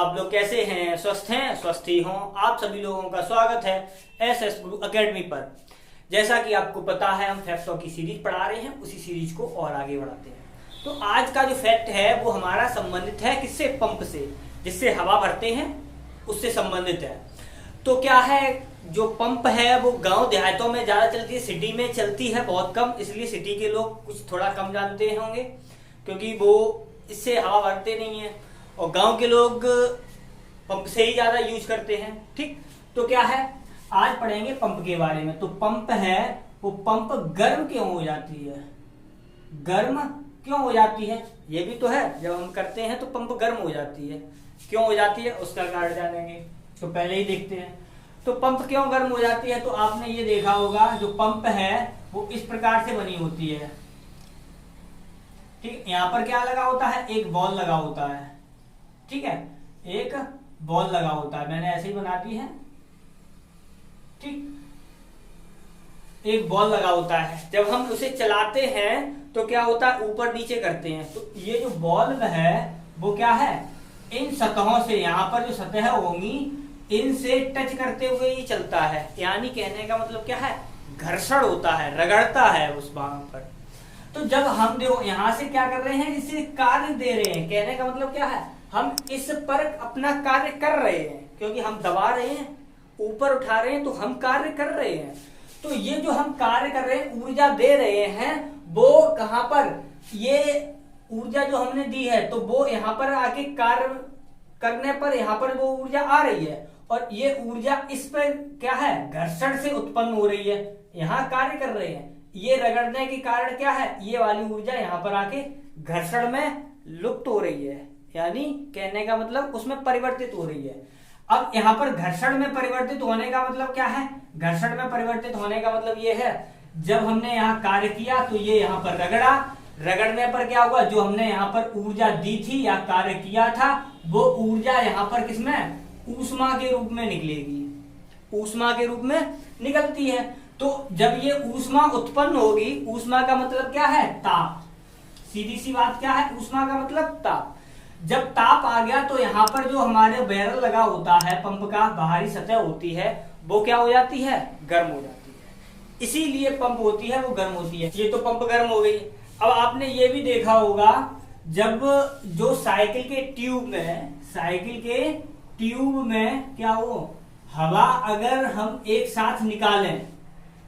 आप लोग कैसे हैं? स्वस्थ हैं? स्वस्थ ही हों। आप सभी लोगों का स्वागत है एसएस गुरु एकेडमी पर। जैसा कि आपको पता है, हम फैक्टों की सीरीज पढ़ा रहे हैं, उसी सीरीज को और आगे बढ़ाते हैं। तो आज का जो फैक्ट है वो हमारा संबंधित है किससे? पंप से, जिससे हवा भरते हैं उससे संबंधित है। तो क्या है, जो पंप है वो गांव देहातों में ज्यादा चलती है, सिटी में चलती है बहुत कम, इसलिए सिटी के लोग कुछ थोड़ा कम जानते होंगे क्योंकि वो इससे हवा भरते नहीं है, और गांव के लोग पंप से ही ज्यादा यूज करते हैं। ठीक, तो क्या है, आज पढ़ेंगे पंप के बारे में। तो पंप है वो पंप गर्म क्यों हो जाती है? गर्म क्यों हो जाती है ये भी तो है, जब हम करते हैं तो पंप गर्म हो जाती है। क्यों हो जाती है उसका कारण जानेंगे, तो पहले ही देखते हैं। तो पंप क्यों गर्म हो जाती है, तो आपने ये देखा होगा जो पंप है वो इस प्रकार से बनी होती है। ठीक, यहां पर क्या लगा होता है? एक बॉल लगा होता है। ठीक है, एक बॉल लगा होता है, मैंने ऐसे ही बना दी है। ठीक, एक बॉल लगा होता है। जब हम उसे चलाते हैं तो क्या होता है, ऊपर नीचे करते हैं। तो ये जो बॉल है वो क्या है, इन सतहों से, यहाँ पर जो सतह होंगी इनसे टच करते हुए ही चलता है। यानी कहने का मतलब क्या है, घर्षण होता है, रगड़ता है उस भाग पर। तो जब हम देखो यहां से क्या कर रहे हैं, इसे कार्य दे रहे हैं। कहने का मतलब क्या है, हम इस पर अपना कार्य कर रहे हैं, क्योंकि हम दबा रहे हैं, ऊपर उठा रहे हैं, तो हम कार्य कर रहे हैं। तो ये जो हम कार्य कर रहे हैं, ऊर्जा दे रहे हैं, वो कहां पर, ये ऊर्जा जो हमने दी है तो वो यहाँ पर आके कार्य करने पर यहाँ पर वो ऊर्जा आ रही है, और ये ऊर्जा इस पर क्या है, घर्षण से उत्पन्न हो रही है। यहाँ कार्य कर रहे हैं, ये रगड़ने के कारण क्या है, ये वाली ऊर्जा यहाँ पर आके घर्षण में लुप्त हो रही है, यानी कहने का मतलब उसमें परिवर्तित हो रही है। अब यहाँ पर घर्षण में परिवर्तित होने का मतलब क्या है, घर्षण में परिवर्तित होने का मतलब ये है, जब हमने यहाँ कार्य किया तो ये यहाँ पर रगड़ा, रगड़ने पर क्या हुआ, जो हमने यहाँ पर ऊर्जा दी थी या कार्य किया था वो ऊर्जा यहाँ पर किसमें, ऊष्मा के रूप में निकलेगी, ऊष्मा के रूप में निकलती है। तो जब ये ऊष्मा उत्पन्न होगी, ऊष्मा का मतलब क्या है, ताप। सीधी सी बात क्या है, ऊष्मा का मतलब ताप। जब ताप आ गया तो यहाँ पर जो हमारे बैरल लगा होता है, पंप का बाहरी सतह होती है, वो क्या हो जाती है, गर्म हो जाती है। इसीलिए पंप होती है वो गर्म होती है। ये तो पंप गर्म हो गई। अब आपने ये भी देखा होगा, जब जो साइकिल के ट्यूब में, साइकिल के ट्यूब में क्या हो, हवा अगर हम एक साथ निकालें,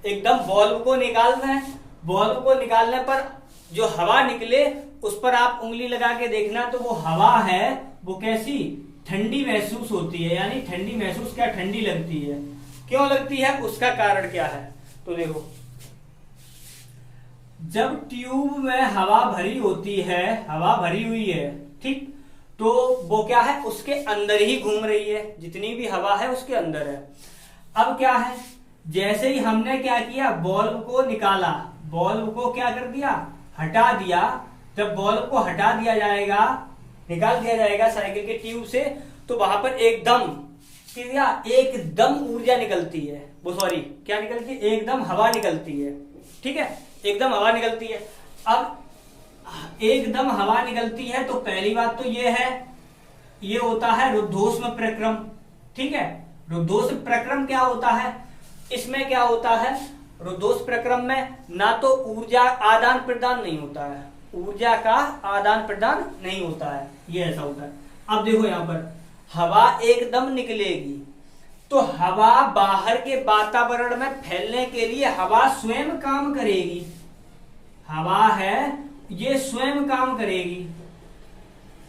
एकदम बॉल्व को निकाल रहे हैं, बॉल्व को निकालने पर जो हवा निकले उस पर आप उंगली लगा के देखना, तो वो हवा है वो कैसी, ठंडी महसूस होती है। यानी ठंडी महसूस क्या, ठंडी लगती है। क्यों लगती है, उसका कारण क्या है, तो देखो, जब ट्यूब में हवा भरी होती है, हवा भरी हुई है, ठीक, तो वो क्या है, उसके अंदर ही घूम रही है, जितनी भी हवा है उसके अंदर है। अब क्या है, जैसे ही हमने क्या किया, बॉल्व को निकाला, बॉल्व को क्या कर दिया, हटा दिया। जब बॉल्व को हटा दिया जाएगा, निकाल दिया जाएगा साइकिल के ट्यूब से, तो वहां पर एकदम ऊर्जा निकलती है, वो सॉरी क्या निकलती है, एकदम हवा निकलती है। ठीक है, एकदम हवा निकलती है। अब एकदम हवा निकलती है तो पहली बात तो ये है, ये होता है रुद्धोष्म प्रक्रम। ठीक है, रुद्धोष्म प्रक्रम क्या होता है, इसमें क्या होता है, रुद्धोष्म प्रक्रम में ना तो ऊर्जा आदान प्रदान नहीं होता है, ऊर्जा का आदान प्रदान नहीं होता है, ये ऐसा होता है। अब देखो यहाँ पर हवा एकदम निकलेगी तो हवा बाहर के वातावरण में फैलने के लिए हवा स्वयं काम करेगी। हवा है ये स्वयं काम करेगी।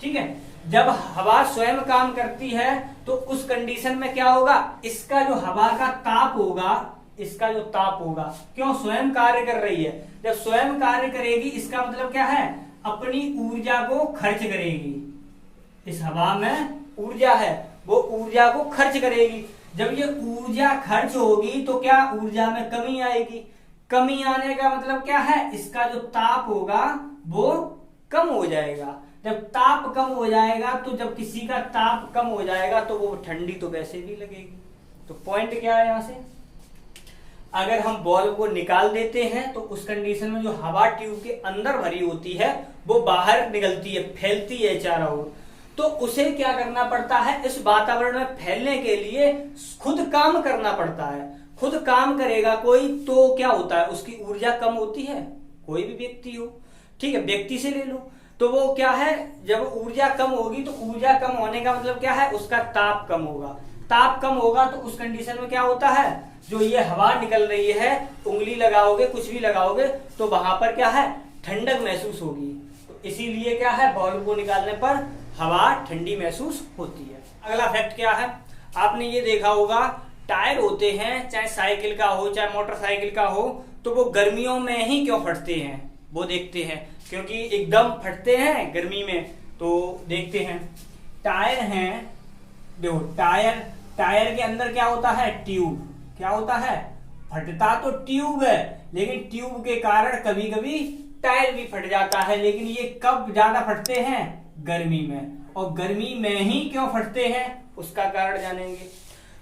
ठीक है, जब हवा स्वयं काम करती है तो उस कंडीशन में क्या होगा, इसका जो हवा का ताप होगा, इसका जो ताप होगा, क्यों, स्वयं कार्य कर रही है। जब स्वयं कार्य करेगी इसका मतलब क्या है, अपनी ऊर्जा को खर्च करेगी। इस हवा में ऊर्जा है, वो ऊर्जा को खर्च करेगी। जब ये ऊर्जा खर्च होगी तो क्या, ऊर्जा में कमी आएगी। कमी आने का मतलब क्या है, इसका जो ताप होगा वो कम हो जाएगा। जब ताप कम हो जाएगा, तो जब किसी का ताप कम हो जाएगा तो वो ठंडी तो वैसे भी लगेगी। तो पॉइंट क्या है, यहां से अगर हम बॉल को निकाल देते हैं तो उस कंडीशन में जो हवा ट्यूब के अंदर भरी होती है वो बाहर निकलती है, फैलती है चारों ओर। तो उसे क्या करना पड़ता है, इस वातावरण में फैलने के लिए खुद काम करना पड़ता है। खुद काम करेगा कोई तो क्या होता है, उसकी ऊर्जा कम होती है। कोई भी व्यक्ति हो, ठीक है, व्यक्ति से ले लो, तो वो क्या है, जब ऊर्जा कम होगी तो ऊर्जा कम होने का मतलब क्या है, उसका ताप कम होगा। ताप कम होगा तो उस कंडीशन में क्या होता है, जो ये हवा निकल रही है, उंगली लगाओगे, कुछ भी लगाओगे तो वहां पर क्या है, ठंडक महसूस होगी। तो इसीलिए क्या है, बॉल को निकालने पर हवा ठंडी महसूस होती है। अगला फैक्ट क्या है, आपने ये देखा होगा, टायर होते हैं, चाहे साइकिल का हो चाहे मोटरसाइकिल का हो, तो वो गर्मियों में ही क्यों फटते हैं, वो देखते हैं, क्योंकि एकदम फटते हैं गर्मी में, तो देखते हैं टायर हैं, देखो टायर के अंदर क्या होता है, ट्यूब। क्या होता है, फटता तो ट्यूब है, लेकिन ट्यूब के कारण कभी कभी टायर भी फट जाता है। लेकिन ये कब ज्यादा फटते हैं, गर्मी में, और गर्मी में ही क्यों फटते हैं उसका कारण जानेंगे।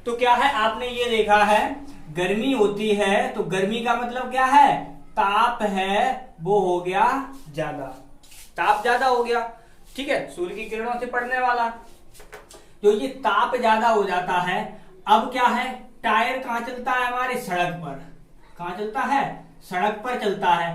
तो क्या है, आपने ये देखा है, गर्मी होती है तो गर्मी का मतलब क्या है, ताप है वो हो गया ज्यादा, ताप ज्यादा हो गया, ठीक है, सूर्य की किरणों से पड़ने वाला, जो ये ताप ज्यादा हो जाता है। अब क्या है, टायर कहां चलता है, हमारे सड़क पर। कहां चलता है, सड़क पर चलता है।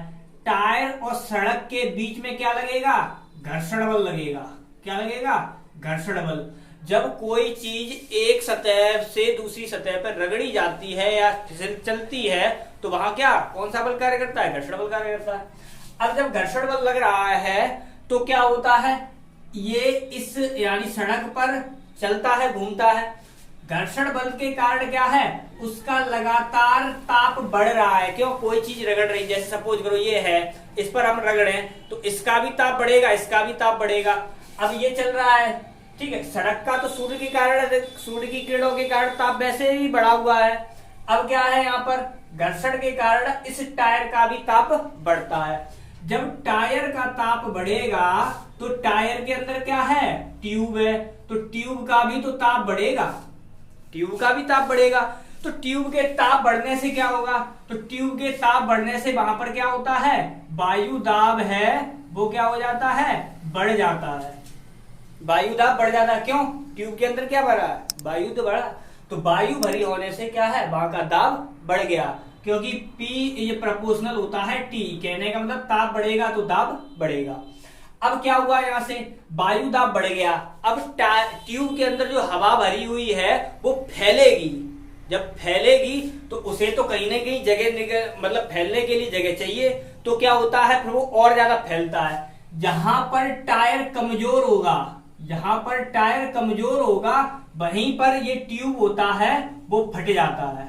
टायर और सड़क के बीच में क्या लगेगा, घर्षण बल लगेगा। क्या लगेगा, घर्षण बल। जब कोई चीज एक सतह से दूसरी सतह पर रगड़ी जाती है या चलती है, तो वहां क्या, कौन सा बल कार्य करता है, घर्षण बल कार्य करता है। अब जब घर्षण बल लग रहा है तो क्या होता है, ये इस यानी सड़क पर चलता है, घूमता है। घर्षण बल के कारण क्या है, उसका लगातार ताप बढ़ रहा है। क्यों, कोई चीज रगड़ रही, जैसे सपोज करो ये है, इस पर हम रगड़े तो इसका भी ताप बढ़ेगा, इसका भी ताप बढ़ेगा। अब ये चल रहा है, ठीक है, सड़क का तो सूर्य के कारण, सूर्य की किरणों के कारण ताप वैसे ही बढ़ा हुआ है। अब क्या है, यहाँ पर घर्षण के कारण इस टायर का भी ताप बढ़ता है। जब टायर का ताप बढ़ेगा तो टायर के अंदर क्या है, ट्यूब है, तो ट्यूब का भी तो ताप बढ़ेगा, ट्यूब का भी ताप बढ़ेगा। तो ट्यूब के ताप बढ़ने से क्या होगा, तो ट्यूब के ताप बढ़ने से वहां पर क्या होता है, वायु दाब है वो क्या हो जाता है, बढ़ जाता है। वायु दाब बढ़ जाता है, क्यों, ट्यूब के अंदर क्या भरा है, वायु तो बढ़ा, तो वायु भरी होने से क्या है, वहां का दाब बढ़ गया, क्योंकि P ये प्रोपोर्शनल होता है T। कहने का मतलब ताप बढ़ेगा तो दाब बढ़ेगा। अब क्या हुआ, यहां से वायु दाब बढ़ गया। अब ट्यूब के अंदर जो हवा भरी हुई है वो फैलेगी। जब फैलेगी तो उसे तो कहीं ना कहीं जगह, मतलब फैलने के लिए जगह चाहिए, तो क्या होता है, फिर वो और ज्यादा फैलता है। जहां पर टायर कमजोर होगा, जहां पर टायर कमजोर होगा वहीं पर ये ट्यूब होता है वो फट जाता है।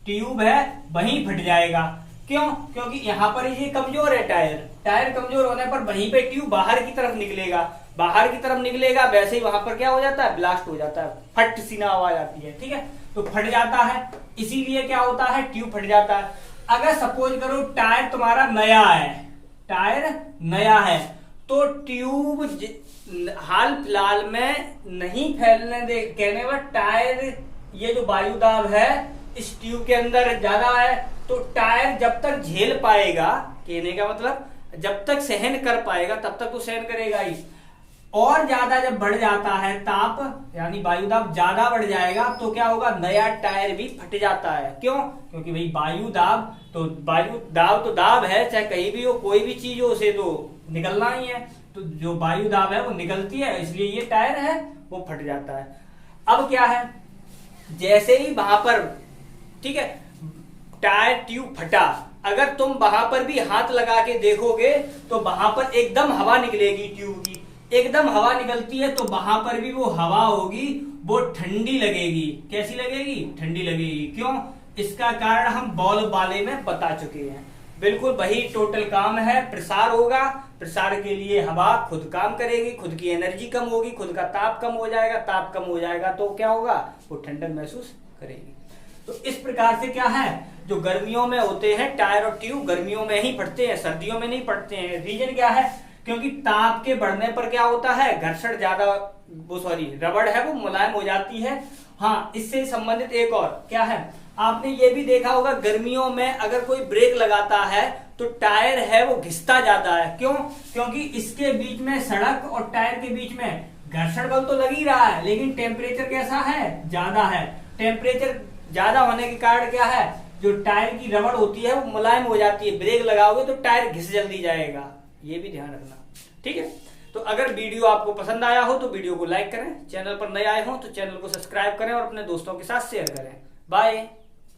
ट्यूब है वहीं फट जाएगा, क्यों, क्योंकि यहां पर ये कमजोर है टायर कमजोर होने पर वहीं पे ट्यूब बाहर की तरफ निकलेगा, बाहर की तरफ निकलेगा, वैसे ही वहां पर क्या हो जाता है, ब्लास्ट हो जाता है, फट सीना आवाज आती है, ठीक है, तो फट जाता है। इसीलिए क्या होता है, ट्यूब फट जाता है। अगर सपोज करो टायर तुम्हारा नया है, टायर नया है, तो ट्यूब हाल फिलहाल में नहीं फैलने दे, कहने पर टायर, ये जो वायु दाब है इस ट्यूब के अंदर ज्यादा है, तो टायर जब तक झेल पाएगा, कहने का मतलब जब तक सहन कर पाएगा तब तक तो सहन करेगा ही। और ज्यादा जब बढ़ जाता है ताप, यानी वायु दाब ज्यादा बढ़ जाएगा, तो क्या होगा, नया टायर भी फट जाता है। क्यों, क्योंकि भाई वायु दाब तो दाब है, चाहे कहीं भी हो, कोई भी चीज हो, उसे तो निकलना ही है, तो जो वायु दाब है वो निकलती है, इसलिए ये टायर है वो फट जाता है। अब क्या है, जैसे ही वहां पर, ठीक है, टायर ट्यूब फटा, अगर तुम वहां पर भी हाथ लगा के देखोगे तो वहां पर एकदम हवा निकलेगी, ट्यूब की एकदम हवा निकलती है, तो वहां पर भी वो हवा होगी वो ठंडी लगेगी। कैसी लगेगी, ठंडी लगेगी। क्यों, इसका कारण हम बॉल वाले में बता चुके हैं। बिल्कुल वही टोटल काम है, प्रसार होगा, प्रसार के लिए हवा खुद काम करेगी, खुद की एनर्जी कम होगी, खुद का ताप कम हो जाएगा, ताप कम हो जाएगा तो क्या होगा, वो ठंडक महसूस करेगी। तो इस प्रकार से क्या है, जो गर्मियों में होते हैं टायर और ट्यूब गर्मियों में ही फटते हैं, सर्दियों में नहीं फटते हैं। रीजन क्या है, क्योंकि ताप के बढ़ने पर क्या होता है, घर्षण ज्यादा, रबड़ है वो मुलायम हो जाती है। हाँ, इससे संबंधित एक और क्या है, आपने ये भी देखा होगा, गर्मियों में अगर कोई ब्रेक लगाता है तो टायर है वो घिसता जाता है। क्यों, क्योंकि इसके बीच में, सड़क और टायर के बीच में घर्षण बल तो लग ही रहा है, लेकिन टेम्परेचर कैसा है, ज्यादा है। टेम्परेचर ज्यादा होने के कारण क्या है, जो टायर की रबड़ होती है वो मुलायम हो जाती है, ब्रेक लगाओगे तो टायर घिस जल्दी जाएगा, ये भी ध्यान रखना। ठीक है, तो अगर वीडियो आपको पसंद आया हो तो वीडियो को लाइक करें, चैनल पर नए आए हो तो चैनल को सब्सक्राइब करें और अपने दोस्तों के साथ शेयर करें। बाय।